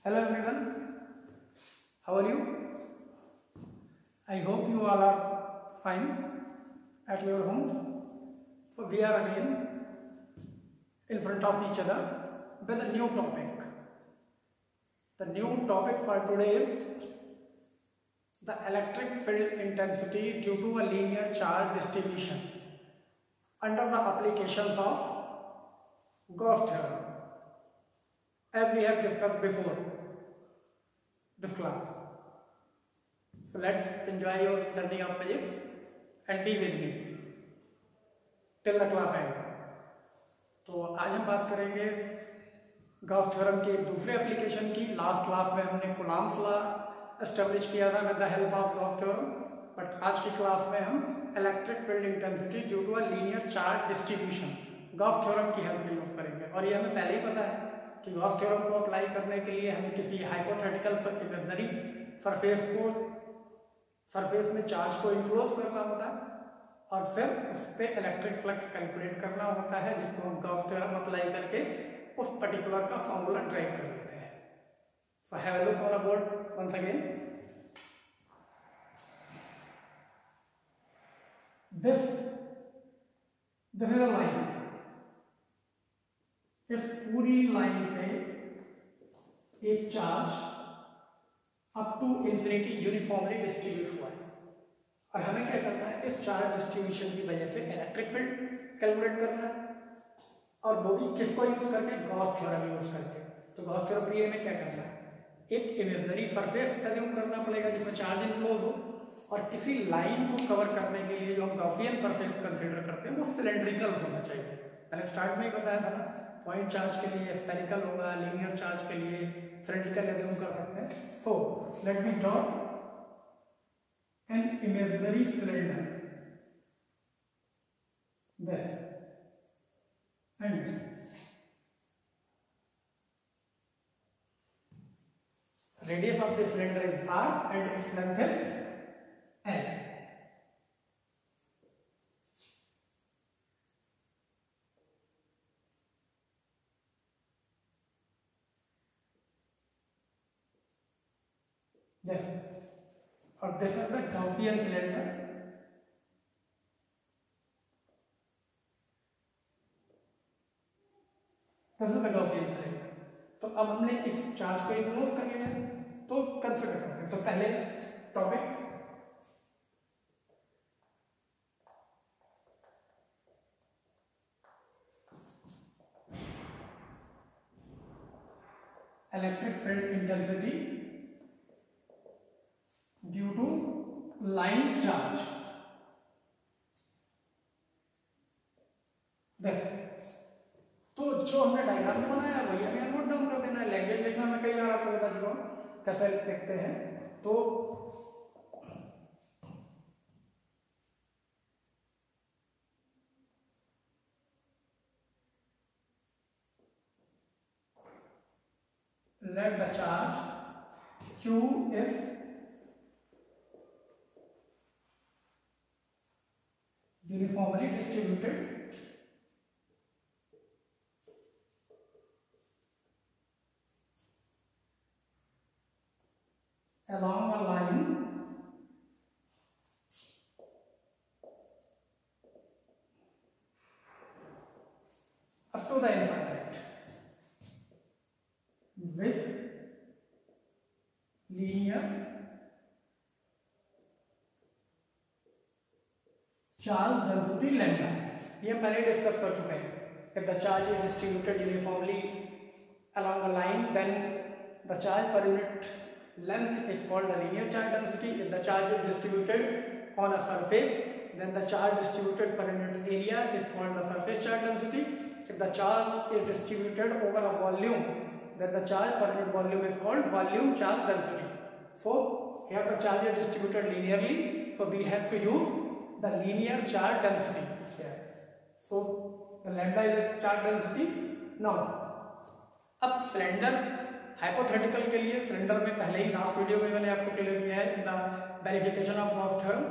Hello everyone, how are you? I hope you all are fine at your home. So we are again in front of each other with a new topic. The new topic for today is the electric field intensity due to a linear charge distribution under the applications of Gauss theorem, as we have discussed before this class. So let's enjoy your journey of physics and be with me till the class end. तो आज हम बात करेंगे Gauss theorem के दूसरे application की. Last class में हमने कूलॉम्स लॉ एस्टेब्लिश किया था with the help of Gauss theorem, but आज की क्लास में हम electric field intensity due to a linear charge distribution Gauss theorem की हेल्प से यूज करेंगे. और ये हमें पहले ही पता है कि गॉस थ्योरम को अप्लाई करने के लिए हमें किसी हाइपोथेटिकल इमेजिनरी सरफेस में चार्ज को इंक्लोज करना होता है और फिर उस पर इलेक्ट्रिक फ्लक्स कैलकुलेट करना होता है, जिसको हम गॉस थ्योरम अप्लाई करके उस पर्टिकुलर का फॉर्मूला ड्राइव कर लेते हैं. So have a look on a board once again. This is a line. इस पूरी लाइन पे एक charge up to infinity uniformly distribute हुआ है और हमें क्या करना है, इस चार्ज डिस्ट्रीब्यूशन की वजह से इलेक्ट्रिक फील्ड कैलकुलेट करना है, और वो भी किसको यूज करके, गॉस थ्योरम यूज करके. तो गॉस थ्योरम के लिए हमें क्या करना है, एक इमेजिनरी सरफेस एज्यूम करना पड़ेगा जिसमें चार्ज इनक्लोज हो, और किसी लाइन को कवर करने के लिए जो हम गॉसियन सरफेस कंसीडर करते हैं वो सिलेंड्रिकल होना चाहिए. मैंने स्टार्ट में ही बताया था ना, पॉइंट चार्ज के लिए स्फेरिकल होगा, लीनियर चार्ज के लिए सिलेंड्रिकल एज्यूम कर सकते हैं. सो let me draw an imaginary cylinder, this, and radius of the cylinder is r and its length is l. This, और this is the Gaussian cylinder. This is the Gaussian cylinder. तो अब हमने इस charge को enclose कर लिया है, तो कंसीडर करते हैं. तो पहले topic electric field intensity due to line charge. तो जो हमने डायग्राम में बनाया है वही हमें नोट डाउन कर देना है. लैंग्वेज लिखना मैं कई बार आपको बता चुका हूं कैसे लिखते हैं. तो let the charge Q is uniformly distributed along a line up to the infinite with linear charge density lambda. ये हम पहले डिस्कस कर चुके हैं. If the charge is distributed uniformly along a line, then the charge per unit length is called the linear charge density. If the charge is distributed on a surface, then the charge distributed per unit area is called the surface charge density. If the charge is distributed over a volume, then the charge per unit volume is called volume charge density. So here the charge is distributed linearly, so we have to use the linear charge density here. So the lambda is a charge density. Now अब cylinder hypothetical के लिए, cylinder में पहले ही last video में मैंने आपको clear किया है in the verification of Gauss theorem.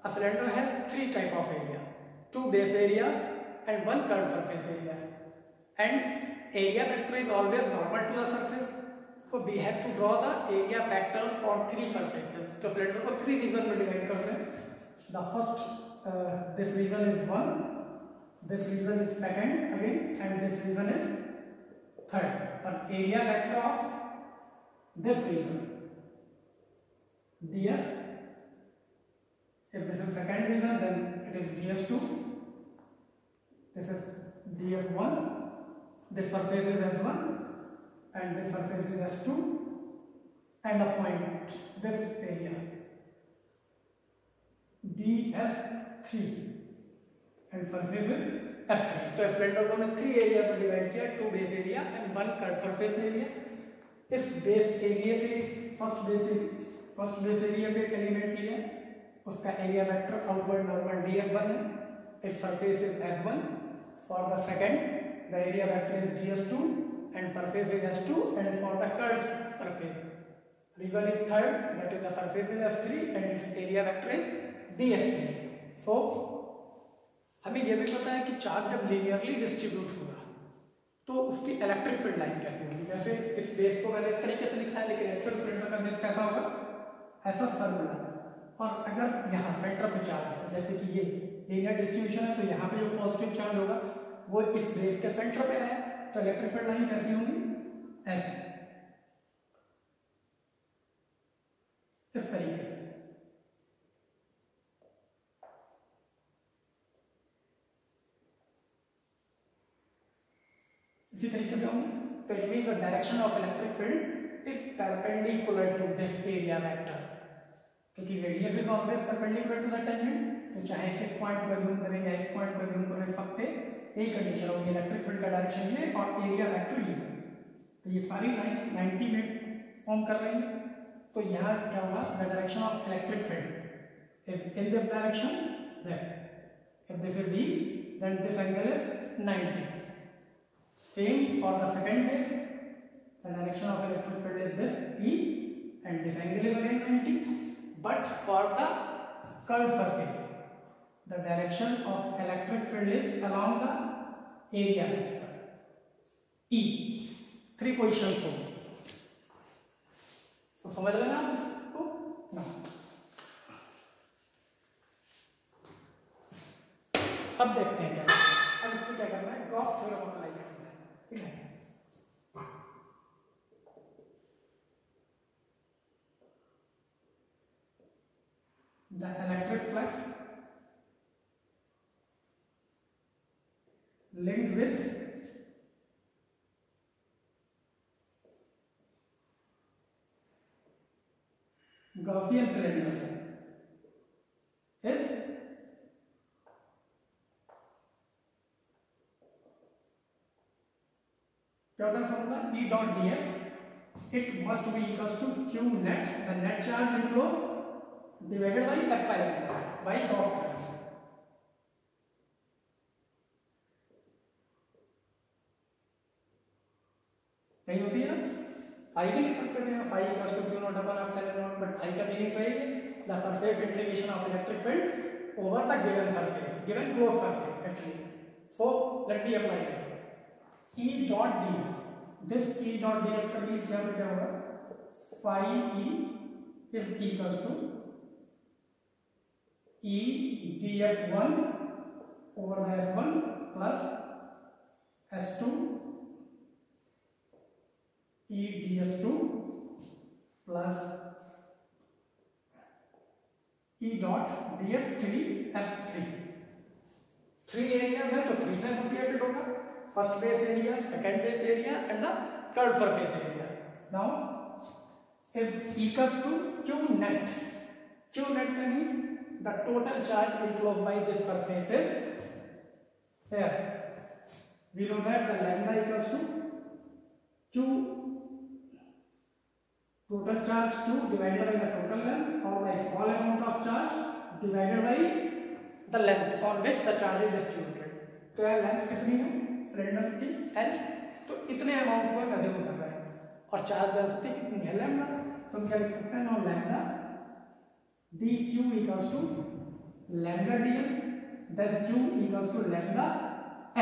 A cylinder has 3 type of area, 2 base area and 1 curved surface area, and area vector is always normal to the surface. So we have to draw the area vectors for three surfaces. तो cylinder को three reason में divide करते हैं. The first this region is one, this region is second again, and this region is third. और area vector of this region ds. If this is second region, then it is ds2. This is ds1. This surface is s1. And this surface is S2, and a point this area DS3 and surface is S3. तो cylinder को हमने three area में divide किया, two base area and one curve surface area. इस base area पे first base area पे एक element लिया, उसका area vector outward normal ds1 है. Its surface is S1. For the second the area vector is ds2 and surface is S2, and for the curved surface region is third, that is the surface is S3 and its area vector is ds3. So हमें यह भी पता है कि charge जब linearly distribute होगा तो उसकी इलेक्ट्रिक फील्ड लाइन कैसे होगी. जैसे इस बेस को मैंने इस तरीके से लिखा है, लेकिन एक्चुअल सिलेंडर का बेस कैसा होगा, ऐसा सर्कुलर. और अगर यहाँ सेंटर पे चार्ज है, जैसे कि ये लीनियर डिस्ट्रीब्यूशन है, तो यहाँ पे जो पॉजिटिव चार्ज होगा वो इस बेस के सेंटर पे है, तो इलेक्ट्रिक फील्ड लाइन कैसी होगी, ऐसे इस तरीके से. इसी तरीके से होंगे. तो it means the direction of electric field is perpendicular to this area vector, क्योंकि radius is always perpendicular to the tangent. तो चाहे इस पॉइंट को जूम करें या इस पॉइंट को जूम करें, सब पे एक कंडीशन होगी, इलेक्ट्रिक फील्ड का डायरेक्शन ये और एरिया वेक्टर ये. तो ये सारी लाइंस 90 में फॉर्म कर रही हैं. तो यहाँ क्या होगा, the direction of electric field is in this direction, this. If this is v, then this angle is 90. Same for the second base, the direction of electric field is this e, and this angle is again 90. But for the curved surface, the direction of electric field is along the area vector E. Three positions होंगी. तो समझ लेना आप इसको ना. अब देखते हैं क्या, अब इसको क्या करना है, गॉस थ्योरम अप्लाई करना है. ठीक है. The electric flux linked with Gaussian cylinder is क्या होता है formula, E dot ds, it must be equals to q net, the net charge enclosed, divided by epsilon by cos theta. यही होती है ना. फाई भी लिख सकते हैं, phi equals to q naught upon epsilon naught, but phi का meaning तो है the surface integration of electric field over the given surface, given close surface actually. So let me apply E dot ds. This E dot ds का means यहाँ पे क्या होगा, phi E is equals to E df1 over the s1 plus s2 E ds2 plus E dot df3 s3. Three areas है तो three से associated होगा, first base area, second base area and the curve surface area. Now is equals to q net. q net का means the total charge enclosed by this surface is here. We know that the lambda equals to q total charge q divided by the total length, or the small amount of charge divided by the length on which the charge is distributed. तो यह length कितनी है cylinder की, l. तो इतने amount को consume कर रहा है और चार्ज डेंसिटी कितनी है, लैम्डा. तो हम क्या लिख सकते हैं, no lambda dq equals to lambda dm, then q equals to lambda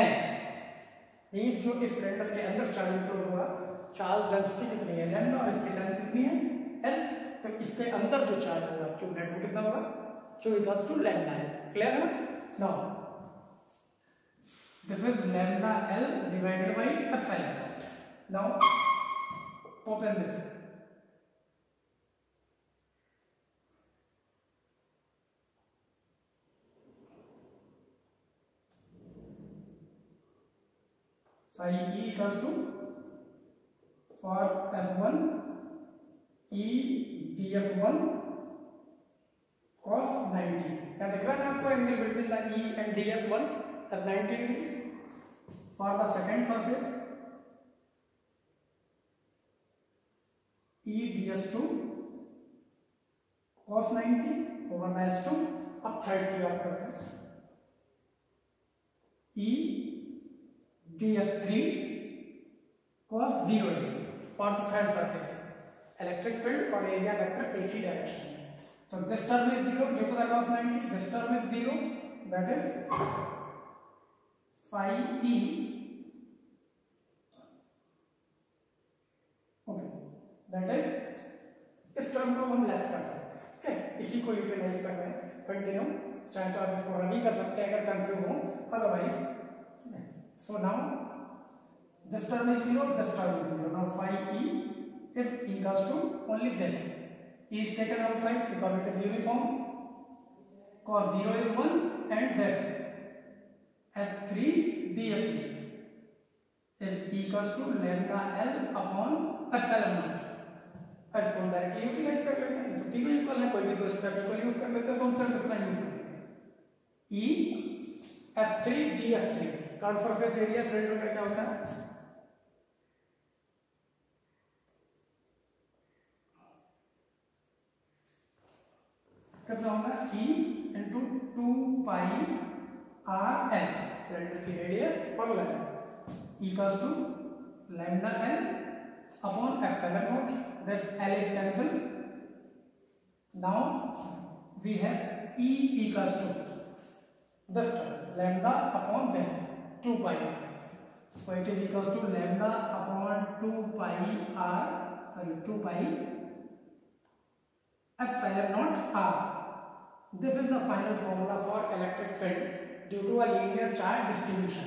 l. Means जो इस सिलेंडर के अंदर चार्ज फ्लो होगा, चार्ज डेंसिटी कितनी है लैम्डा और इसकी लेंथ कितनी है एल, तो इसके अंदर जो चार्ज होगा ट्यूबलाइट में कितना होगा जो equals to lambda L. Clear है ना? Now this is lambda L divided by epsilon naught. Now open this, phi E equals to for F1 E dF1 cos 90। क्या दिख रहा है ना आपको angle between the E and dF1 as 90 degree for the second surface E ds2 cos 90 over the S2। अब third की बात करते हैं E ds3 cos 0 degree for the third surface। Electric field और एरिया वेक्टर एक ही direction में, तो this term is 0 due to the cos 90, this term is 0, that is phi E, okay, that is इस टर्म को हम left कर सकते हैं। ओके, इसी को यूटिलाइज कर रहे हैं। कंटिन्यू, चाहे तो आप इसको रवि कर सकते हैं अगर कंफ्यूज हो, otherwise so now this term is 0, this term is 0। now phi E is equals to only this, E is taken outside because it is uniform, cos 0 is 1 and this F3 dF3 is equals to lambda L upon epsilon naught। इसको directly utilise कर लेते हैं, तो T को equal है, कोई भी दो स्टेप इक्वल यूज कर लेते हैं, तो हम सिर्फ इतना यूज करेंगे। E F3 dF3 curve surface area cylinder का क्या होता है, कितना होगा E into 2 pi R L, cylinder की रेडियस और length, equals to lambda L upon epsilon naught, this L is cancel. Now we have E equals to this term lambda upon this 2 pi r, so it is equals to lambda upon 2 pi r, sorry 2 pi epsilon naught r। This is the final formula for electric field due to a linear charge distribution,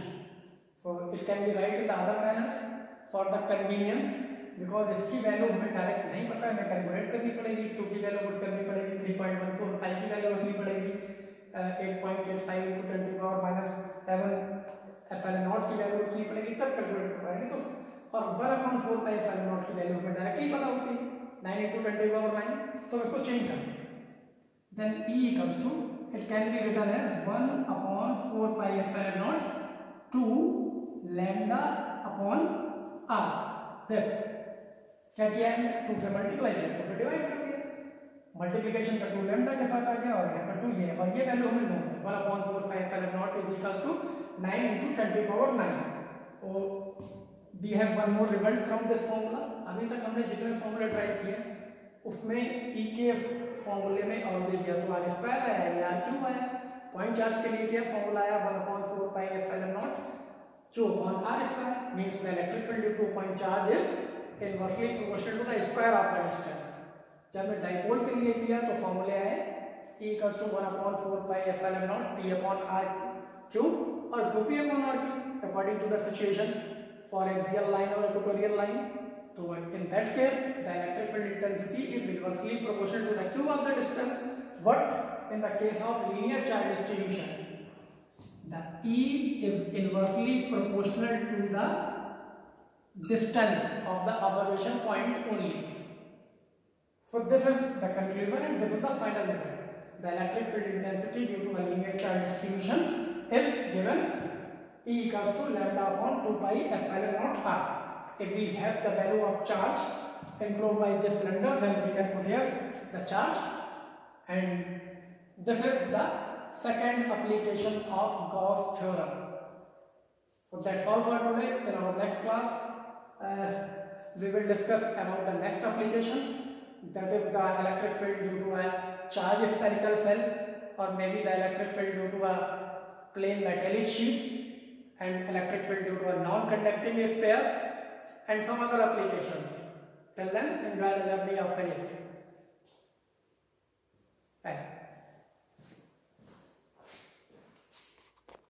so it can be write in the other manners for the convenience, because इसकी value हमें direct नहीं पता है, हमें calculate करनी पड़ेगी, 2 की value put करनी पड़ेगी, 3.14 pi की वैल्यू रखनी पड़ेगी, 8.85 into 10 to the power minus 7 epsilon not की वैल्यू रखनी पड़ेगी, तब कैलकुलेट कर पाएंगे। तो और 1/4 पाई एप्सिलॉन नॉट की वैल्यू हमें डायरेक्टली पता होती है, 9 into 10 to the power 9, तो इसको चेंज करते हैं। Then E equals to, it can be written as 1/4 pi epsilon naught two lambda upon r। दिस क्या किया है, 2 से मल्टीप्लाई किया, 2 से डिवाइड कर दिया, मल्टीप्लिकेशन का 2 लैम्डा के साथ आ गया और यहाँ पर 2 ये, और ये वैल्यू हमें नो है, 1/4 pi epsilon naught is equals to 9 into 10 to the power 9। तो we have one more result from this formula। अभी तक हमने जितने फॉर्मूले ट्राई किए उसमें E के फॉर्मूले में ऑलवेज या तो r स्क्वायर आया या r क्यूब आया, पॉइंट चार्ज के लिए क्या फॉर्मूला आया 1/4 पाई एप्सिलॉन नॉट जो upon r square, means the electric field due to point charge is inversely proportional to the square of the distance. जब मैं डाइपोल के लिए किया तो फॉर्मूले आए E = 1/4 pi epsilon not p upon r cube और 2p upon r cube according to the situation for axial line or equatorial line। तो in that case the electric field intensity is inversely proportional to the cube of the distance, but in the case of linear charge distribution the E is inversely proportional to the distance of the observation point only। So this is the conclusion and this is the final result। The electric field intensity due to a linear charge distribution is given E equals to lambda upon 2 pi epsilon naught r। If we have the value of charge enclosed by this cylinder, then we can put here the charge, and this is the second application of Gauss theorem। So that's all for today। In our next class we will discuss about the next application, that is the electric field due to a charge spherical cell, or maybe the electric field due to a plain metallic sheet, and electric field due to a non-conducting sphere, and some other applications। Till then, enjoy the journey of faith.